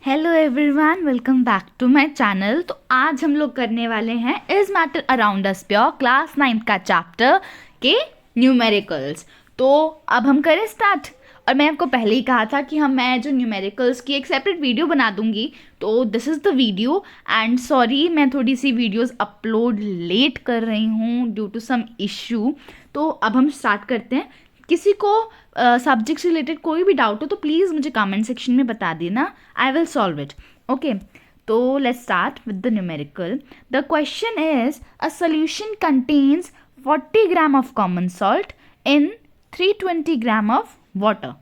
Hello everyone, welcome back to my channel. तो आज हम लोग करने वाले हैं is matter around us pure class 9th का चैप्टर के न्यूमेरिकल्स। तो अब हम करें स्टार्ट। और मैं आपको पहले ही कहा था कि मैं जो न्यूमेरिकल्स की एक सेपरेट वीडियो बना दूंगी, तो this is the video. And sorry, मैं थोड़ी सी वीडियोस अपलोड लेट कर रही हूँ ड्यू टू सम इशू। तो अब हम स्टार्ट करते हैं। किसी को सब्जेक्ट से रिलेटेड कोई भी डाउट हो तो प्लीज़ मुझे कमेंट सेक्शन में बता देना, I will solve it. Okay, तो let's start with the numerical. The question is a solution contains 40 gram of common salt in 320 gram of water.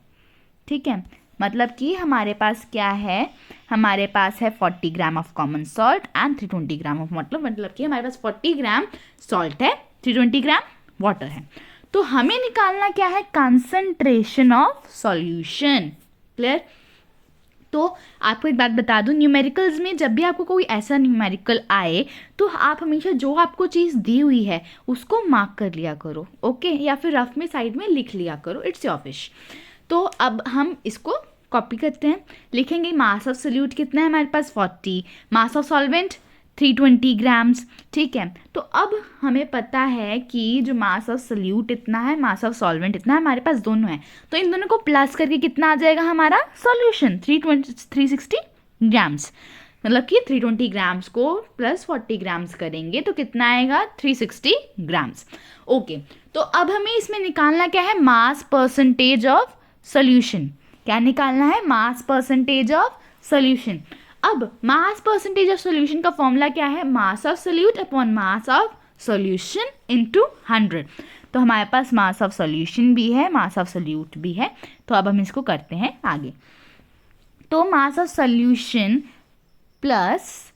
ठीक है, मतलब कि हमारे पास क्या है, हमारे पास है 40 gram of common salt and 320 gram of water. मतलब कि हमारे पास 40 ग्राम सॉल्ट है, 320 ग्राम वाटर है। तो हमें निकालना क्या है, कंसंट्रेशन ऑफ सॉल्यूशन। क्लियर? तो आपको एक बात बता दूं, न्यूमेरिकल्स में जब भी आपको कोई ऐसा न्यूमेरिकल आए तो आप हमेशा जो आपको चीज़ दी हुई है उसको मार्क कर लिया करो, ओके, या फिर रफ में साइड में लिख लिया करो, इट्स योर विश। तो अब हम इसको कॉपी करते हैं, लिखेंगे मास ऑफ सोल्यूट कितना है हमारे पास 40, मास ऑफ सॉल्वेंट 320 ग्राम्स। ठीक है, तो अब हमें पता है कि जो मास ऑफ सोल्यूट इतना है, मास ऑफ सॉल्वेंट इतना है, हमारे पास दोनों है। तो इन दोनों को प्लस करके कितना आ जाएगा हमारा सॉल्यूशन, 360 ग्राम्स। मतलब कि 320 ग्राम्स को प्लस 40 ग्राम्स करेंगे तो कितना आएगा, 360 ग्राम्स। ओके, तो अब हमें इसमें निकालना क्या है, मास परसेंटेज ऑफ सोल्यूशन। क्या निकालना है, मास परसेंटेज ऑफ सोल्यूशन। अब मास परसेंटेज ऑफ सोल्यूशन का फॉर्मूला क्या है, मास of solute upon mass of solution into 100। तो हमारे पास मास ऑफ सोल्यूशन भी है, मास ऑफ सोल्यूट भी है। तो अब हम इसको करते हैं आगे। तो mass of solution plus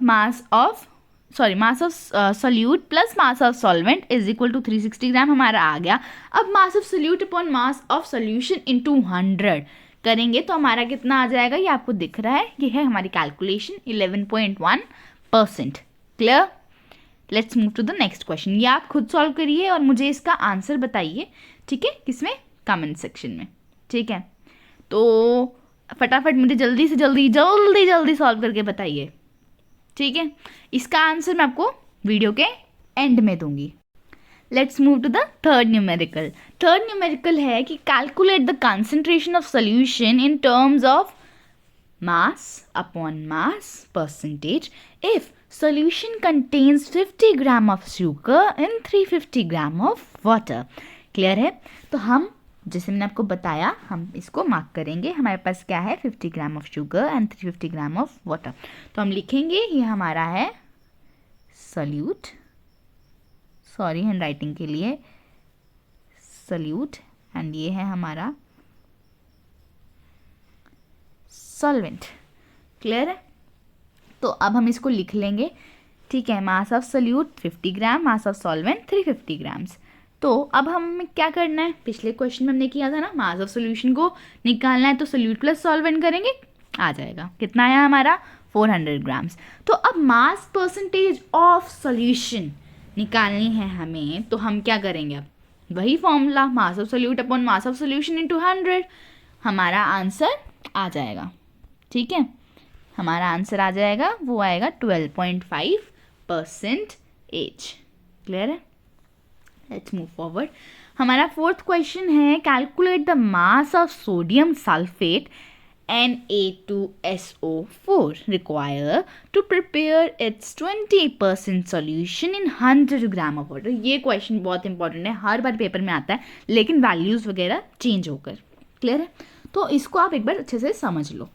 mass of solute plus mass of solvent is equal to 360 gram हमारा आ गया। अब mass of solute upon mass of solution into 100 करेंगे तो हमारा कितना आ जाएगा, ये आपको दिख रहा है, ये है हमारी calculation 11.1%। Clear? Let's move to the next question. ये आप खुद सॉल्व करिए और मुझे इसका आंसर बताइए, ठीक है, किसमें, कमेंट सेक्शन में। ठीक है, तो फटाफट मुझे जल्दी से जल्दी सॉल्व करके बताइए। ठीक है, इसका आंसर मैं आपको वीडियो के एंड में दूंगी। Let's move to the third numerical. Third numerical है कि calculate the concentration of solution in terms of mass upon mass percentage if solution contains 50 gram of sugar in 350 gram of water. Clear है? तो हम, जैसे मैंने आपको बताया, हम इसको मार्क करेंगे। हमारे पास क्या है, 50 gram of sugar and 350 gram of water. तो हम लिखेंगे ये हमारा है सोल्यूट, सॉरी हैंड राइटिंग के लिए, सोल्यूट, एंड ये है हमारा सॉल्वेंट। क्लियर है? तो अब हम इसको लिख लेंगे। ठीक है, मास of solute 50 gram, mass of solvent 350 grams. तो अब हमें क्या करना है, पिछले क्वेश्चन में हमने किया था ना, मास ऑफ सोल्यूशन को निकालना है तो सोल्यूट प्लस सॉल्वेंट करेंगे, आ जाएगा, कितना आया हमारा, 400 ग्राम्स। तो अब मास परसेंटेज ऑफ सोल्यूशन निकालनी है हमें, तो हम क्या करेंगे, अब वही formula, mass of solute upon mass of solution into 100, हमारा आंसर आ जाएगा। ठीक है, हमारा आंसर आ जाएगा, वो आएगा 12.5%। क्लियर है? Let's move forward. हमारा फोर्थ क्वेश्चन है, calculate the mass of sodium sulphate Na2SO4 require to prepare its 20% solution in 100 gram of water. ये क्वेश्चन बहुत इंपॉर्टेंट है, हर बार पेपर में आता है, लेकिन वैल्यूज़ वगैरह चेंज होकर। क्लियर है? तो इसको आप एक बार अच्छे से समझ लो।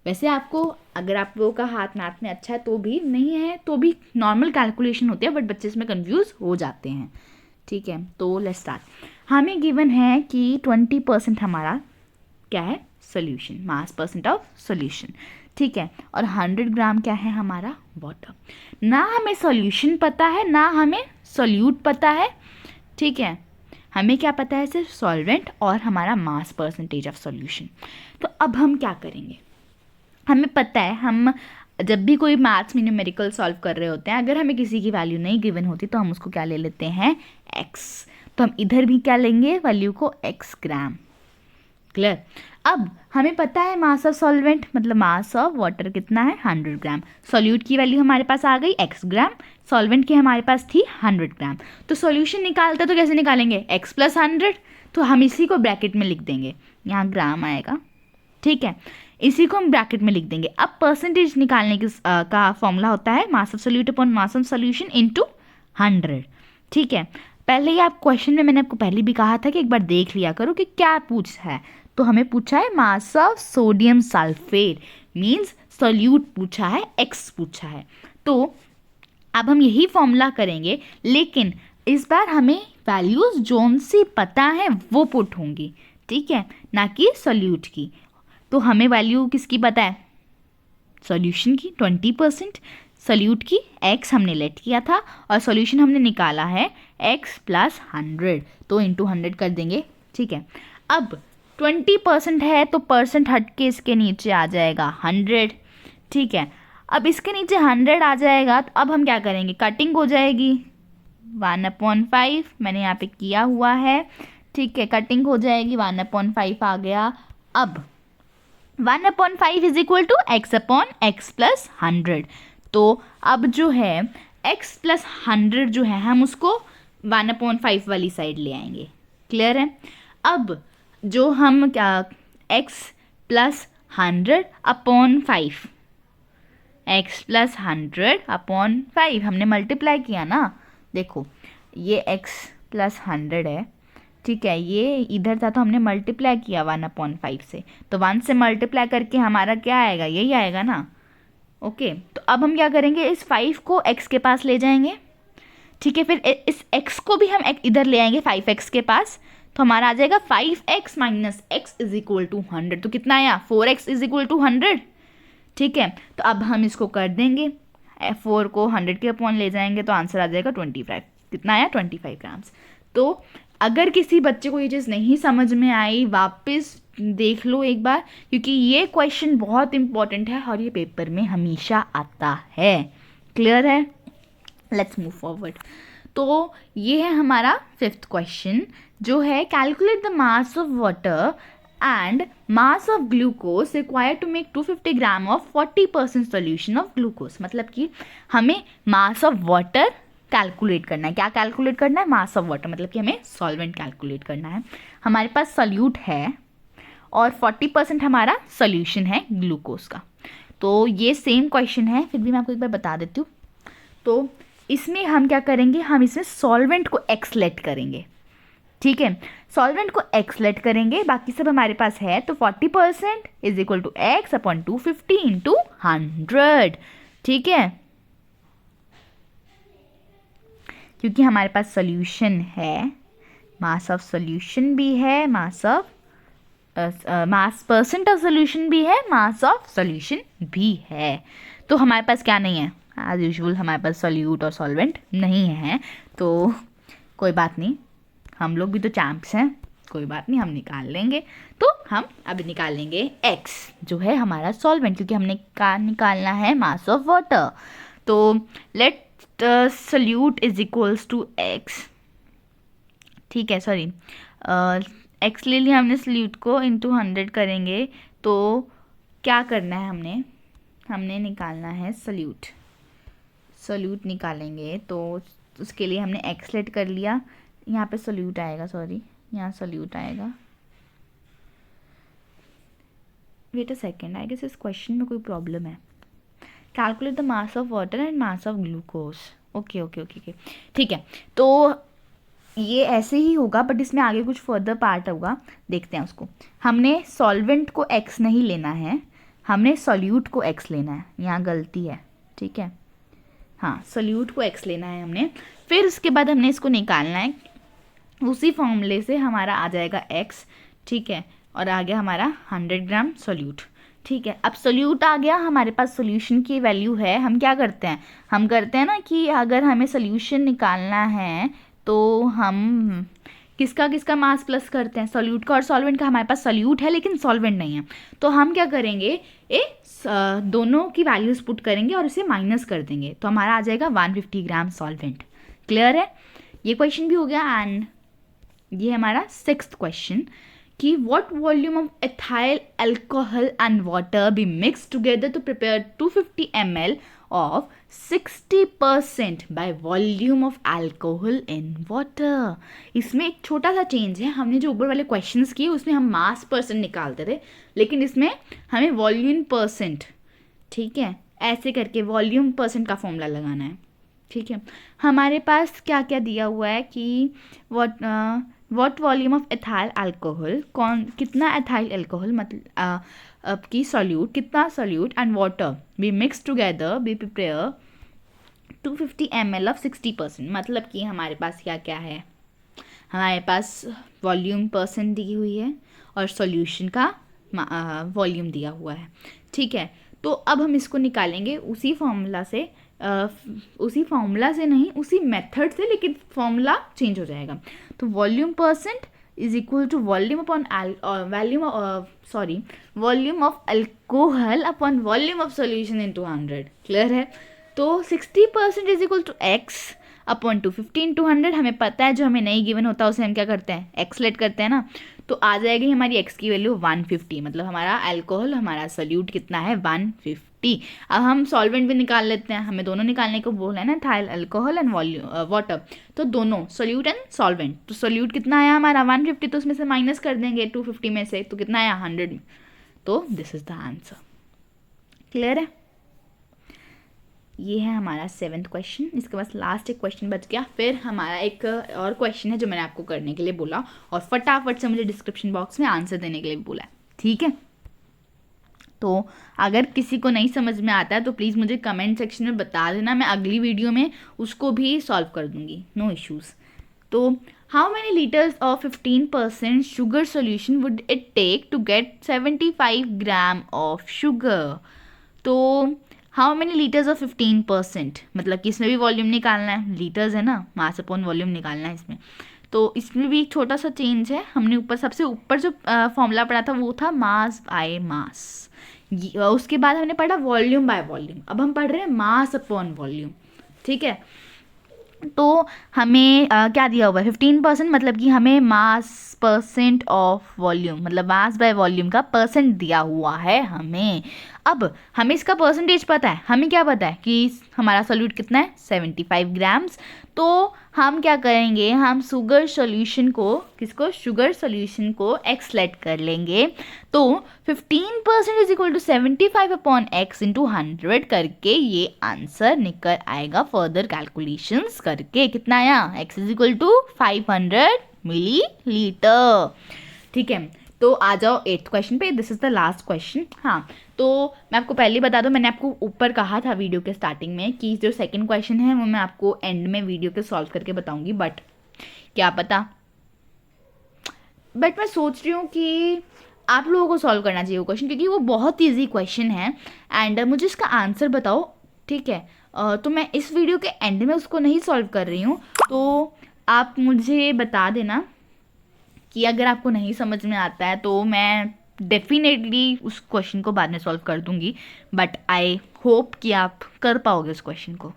वैसे आपको, अगर आप लोगों का हाथ मैथ में अच्छा है तो भी, नहीं है तो भी नॉर्मल कैलकुलेशन होती है, बट बच्चे इसमें कन्फ्यूज़ हो जाते हैं। ठीक है, तो लेट्स स्टार्ट। हमें गिवन है कि 20% हमारा क्या है, solution, mass percent of solution. ठीक है, और 100 ग्राम क्या है हमारा, वाटर। ना हमें सोल्यूशन पता है, ना हमें सोल्यूट पता है। ठीक है, हमें क्या पता है, सिर्फ सॉल्वेंट और हमारा मास परसेंटेज ऑफ सोल्यूशन। तो अब हम क्या करेंगे, हमें पता है, हम जब भी कोई मैथ्स में न्यूमेरिकल सॉल्व कर रहे होते हैं, अगर हमें किसी की वैल्यू नहीं गिवन होती तो हम उसको क्या ले लेते हैं, एक्स। तो हम इधर भी क्या लेंगे, वैल्यू को एक्स ग्राम। क्लियर। अब हमें पता है मास ऑफ सॉल्वेंट मतलब मास ऑफ वाटर कितना है 100 ग्राम। सॉल्यूट की वैल्यू हमारे पास आ गई x ग्राम, सॉल्वेंट की हमारे पास थी 100 ग्राम। तो सॉल्यूशन निकालते तो कैसे निकालेंगे x + 100, तो हम इसी को ब्रैकेट में लिख देंगे, यहाँ ग्राम आएगा, ठीक है, इसी को हम ब्रैकेट में लिख देंगे। अब परसेंटेज निकालने की का फॉर्मूला होता है मास of solute upon mass of solution into 100, ठीक है। पहले ही आप क्वेश्चन में मैंने आपको पहले भी कहा था कि एक बार देख लिया करो कि क्या पूछा है। तो हमें पूछा है mass of sodium sulphate, means solute पूछा है, x पूछा है। तो अब हम यही फॉर्मूला करेंगे, लेकिन इस बार हमें वैल्यूज जोन सी पता है वो पुट होंगी, ठीक है, ना कि सोल्यूट की। तो हमें वैल्यू किसकी पता है, सॉल्यूशन की 20%, सोल्यूट की x हमने लेट किया था और सॉल्यूशन हमने निकाला है x + 100, तो इंटू 100 कर देंगे, ठीक है। अब 20% है तो परसेंट हट के इसके नीचे आ जाएगा 100, ठीक है। अब इसके नीचे 100 आ जाएगा तो अब हम क्या करेंगे, कटिंग हो जाएगी 1/5, मैंने यहाँ पे किया हुआ है, ठीक है, कटिंग हो जाएगी 1/5 आ गया। अब 1/5 इज इक्वल टू x/x + 100, तो अब जो है x + 100 जो है हम उसको 1/5 वाली साइड ले आएंगे, क्लियर है। अब जो हम क्या x + 100/5, x + 100/5 हमने मल्टीप्लाई किया ना, देखो ये x + 100 है, ठीक है, ये इधर था तो हमने मल्टीप्लाई किया 1/5 से, तो 1 से मल्टीप्लाई करके हमारा क्या आएगा, यही आएगा ना, ओके। तो अब हम क्या करेंगे, इस 5 को x के पास ले जाएंगे, ठीक है, फिर इस x को भी हम इधर ले आएंगे 5x के पास, तो हमारा आ जाएगा 5x - x = 100, तो कितना आया 4x = 100, ठीक है। तो अब हम इसको कर देंगे, 4 को 100 के अपॉन ले जाएंगे तो आंसर आ जाएगा 25, कितना आया 25 ग्राम्स। तो अगर किसी बच्चे को ये चीज़ नहीं समझ में आई वापस देख लो एक बार, क्योंकि ये क्वेश्चन बहुत इंपॉर्टेंट है और ये पेपर में हमेशा आता है, क्लियर है। Let's move forward. तो ये है हमारा 5th क्वेश्चन जो है calculate the mass of water and mass of glucose required to make 250 gram of 40% solution of glucose. मतलब कि हमें मास ऑफ वाटर कैलकुलेट करना है। क्या कैलकुलेट करना है, मास ऑफ वाटर, मतलब कि हमें सॉल्वेंट कैलकुलेट करना है। हमारे पास सोल्यूट है और 40% हमारा सोल्यूशन है ग्लूकोज का। तो ये सेम क्वेश्चन है, फिर भी मैं आपको एक बार बता देती हूँ। तो इसमें हम क्या करेंगे, हम इसमें सॉल्वेंट को एक्सलेट करेंगे, ठीक है, सॉल्वेंट को एक्सलेट करेंगे, बाकी सब हमारे पास है। तो 40% = x/250 × 100, ठीक है, क्योंकि हमारे पास सोल्यूशन है, मास ऑफ सोल्यूशन भी है, मास परसेंट ऑफ सोल्यूशन भी है, मास ऑफ सोल्यूशन भी है। तो हमारे पास क्या नहीं है, एज यूजुअल हमारे पास सोल्यूट और सॉल्वेंट नहीं है, तो कोई बात नहीं, हम लोग भी तो चैम्प्स हैं, कोई बात नहीं, हम निकाल लेंगे। तो हम अब निकालेंगे x जो है हमारा सॉल्वेंट, क्योंकि हमने निकालना है मास ऑफ वाटर। तो लेट सोल्यूट = x, ठीक है, सॉरी x ले लिया हमने, सोल्यूट को इंटू 100 करेंगे। तो क्या करना है, हमने निकालना है सोल्यूट निकालेंगे, तो उसके लिए हमने x लेट कर लिया, यहाँ पे सोल्यूट आएगा, सॉरी यहाँ सोल्यूट आएगा। Wait a second, I guess इस क्वेश्चन में कोई प्रॉब्लम है। Calculate the mass of water and mass of glucose, okay, ठीक है। तो ये ऐसे ही होगा, बट इसमें आगे कुछ फर्दर पार्ट होगा, देखते हैं उसको। हमने सॉल्वेंट को x नहीं लेना है, हमने सोल्यूट को x लेना है, यहाँ गलती है, ठीक है, हाँ, सोल्यूट को x लेना है हमने। फिर उसके बाद हमने इसको निकालना है, उसी फॉर्मूले से हमारा आ जाएगा x, ठीक है, और आ गया हमारा 100 ग्राम सोल्यूट, ठीक है। अब सोल्यूट आ गया, हमारे पास सोल्यूशन की वैल्यू है। हम क्या करते हैं, हम करते हैं ना कि अगर हमें सोल्यूशन निकालना है तो हम किसका मास प्लस करते हैं, सोल्यूट का और सॉल्वेंट का। हमारे पास सोल्यूट है लेकिन सॉल्वेंट नहीं है, तो हम क्या करेंगे, दोनों की वैल्यूज पुट करेंगे और इसे माइनस कर देंगे, तो हमारा आ जाएगा 150 ग्राम सॉल्वेंट, क्लियर है। ये क्वेश्चन भी हो गया। एंड ये हमारा 6th क्वेश्चन कि what volume of ethyl alcohol and water be mixed together to prepare 250 ml of 60% by volume of alcohol in water. इसमें एक छोटा सा चेंज है, हमने जो ऊपर वाले क्वेश्चंस किए उसमें हम मास परसेंट निकालते थे, लेकिन इसमें हमें वॉल्यूम परसेंट, ठीक है, ऐसे करके वॉल्यूम परसेंट का फॉर्मूला लगाना है. ठीक है, हमारे पास क्या क्या दिया हुआ है कि what volume of ethyl alcohol, कौन कितना एथाइल अल्कोहल मतलब की सॉल्यूट, कितना solute and water be mix together be prepare 250 ml of 60%. मतलब कि हमारे पास क्या क्या है, हमारे पास वॉल्यूम परसेंट दी हुई है और सॉल्यूशन का वॉल्यूम दिया हुआ है. ठीक है, तो अब हम इसको निकालेंगे उसी फॉर्मूला से, नहीं, उसी मेथड से, लेकिन फॉर्मूला चेंज हो जाएगा. तो volume percent is equal to volume upon volume of alcohol upon volume of solution into 100. Clear है? तो 60% is equal to x upon 250 into 100. हमें पता है जो हमें नहीं गिवन होता उसे हम क्या करते हैं, एक्स लेट करते हैं ना. तो आ जाएगी हमारी एक्स की वैल्यू 150, मतलब हमारा अल्कोहल, हमारा सॉल्यूट कितना है 150. अब हम सॉल्वेंट भी निकाल लेते हैं, हमें दोनों निकालने को बोला है ना, थाइल अल्कोहल एंड वॉल्यूम वाटर, तो दोनों सॉल्यूट एंड सॉल्वेंट. तो सॉल्यूट कितना आया हमारा 150, तो उसमें से माइनस कर देंगे 250 में से, तो कितना आया 100. तो this is the answer. Clear है? ये है हमारा 7th क्वेश्चन. इसके बाद लास्ट एक क्वेश्चन बच गया, फिर हमारा एक और क्वेश्चन है जो मैंने आपको करने के लिए बोला, और फटाफट से मुझे डिस्क्रिप्शन बॉक्स में आंसर देने के लिए भी बोला है. ठीक है, तो अगर किसी को नहीं समझ में आता है तो प्लीज़ मुझे कमेंट सेक्शन में बता देना, मैं अगली वीडियो में उसको भी सॉल्व कर दूंगी, नो इश्यूज़. तो how many litres of 15% sugar solution would it take to get 75 gram of sugar. तो हाउ मेनी लीटर्स ऑफ 15%, मतलब कि इसमें भी वॉल्यूम निकालना है, लीटर्स है ना, मास अपॉन वॉल्यूम निकालना है इसमें. तो इसमें भी एक छोटा सा चेंज है, हमने ऊपर सबसे ऊपर जो फॉर्मूला पढ़ा था वो था मास बाय मास, उसके बाद हमने पढ़ा वॉल्यूम बाय वॉल्यूम, अब हम पढ़ रहे हैं मास अपॉन वॉल्यूम. ठीक है, तो हमें क्या दिया हुआ है 15%, मतलब कि हमें मास परसेंट ऑफ वॉल्यूम, मतलब मास बाय वॉल्यूम का परसेंट दिया हुआ है हमें. अब हमें इसका परसेंटेज पता है, हमें क्या पता है कि हमारा सॉल्यूट कितना है 75 ग्राम्स. तो हम क्या करेंगे, हम शुगर सॉल्यूशन को एक्सलेट कर लेंगे. तो 15% is equal to 75 upon x into 100 करके ये आंसर निकल आएगा. फर्दर कैलकुलेशंस करके कितना आया, x is equal to 500 millilitre. ठीक है, तो आ जाओ 8th क्वेश्चन पे. This is the last question. हाँ, तो मैं आपको पहले बता दूं, मैंने आपको ऊपर कहा था वीडियो के स्टार्टिंग में कि जो 2nd क्वेश्चन है वो मैं आपको एंड में वीडियो के सॉल्व करके बताऊंगी, बट क्या पता, बट मैं सोच रही हूँ कि आप लोगों को सॉल्व करना चाहिए वो क्वेश्चन, क्योंकि वो बहुत ईजी क्वेश्चन है एंड मुझे इसका आंसर बताओ. ठीक है, तो मैं इस वीडियो के एंड में उसको नहीं सॉल्व कर रही हूँ, तो आप मुझे बता देना कि अगर आपको नहीं समझ में आता है तो मैं डेफिनेटली उस क्वेश्चन को बाद में सॉल्व कर दूंगी, बट आई होप कि आप कर पाओगे उस क्वेश्चन को.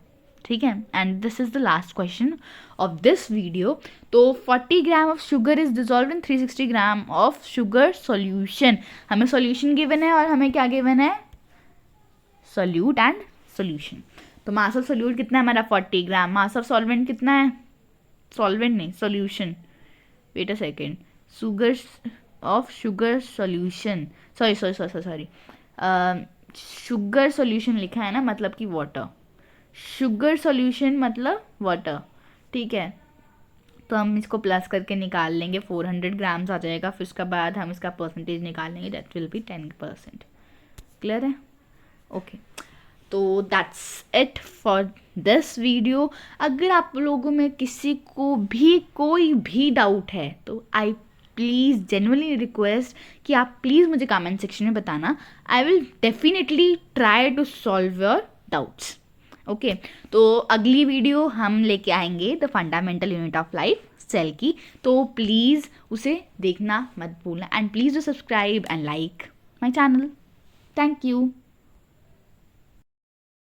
ठीक है, and this is the last question of this video. तो 40 gram of sugar is dissolve in 360 gram of sugar solution. हमें सॉल्यूशन गिवन है और हमें क्या गिवन है, सॉल्यूट एंड सॉल्यूशन. तो मास ऑफ सॉल्यूट कितना है हमारा 40 ग्राम, मास ऑफ सॉल्वेंट कितना है, सॉल्वेंट नहीं solution, wait a second, sugar solution, sorry sugar solution लिखा है ना, मतलब कि वाटर, शुगर सॉल्यूशन मतलब वाटर. ठीक है, तो हम इसको प्लस करके निकाल लेंगे, 400 ग्राम्स आ जाएगा. फिर उसके बाद हम इसका परसेंटेज निकाल लेंगे, दैट विल बी 10%. क्लियर है? ओके, तो that's it for this video. अगर आप लोगों में किसी को भी कोई भी डाउट है तो आई प्लीज़ जेन्युइनली रिक्वेस्ट कि आप प्लीज़ मुझे कमेंट सेक्शन में बताना. I will definitely try to solve your doubts. Okay, तो अगली वीडियो हम लेके आएंगे the fundamental unit of life cell की, तो प्लीज़ उसे देखना मत भूलना, and please do subscribe and like my channel. Thank you.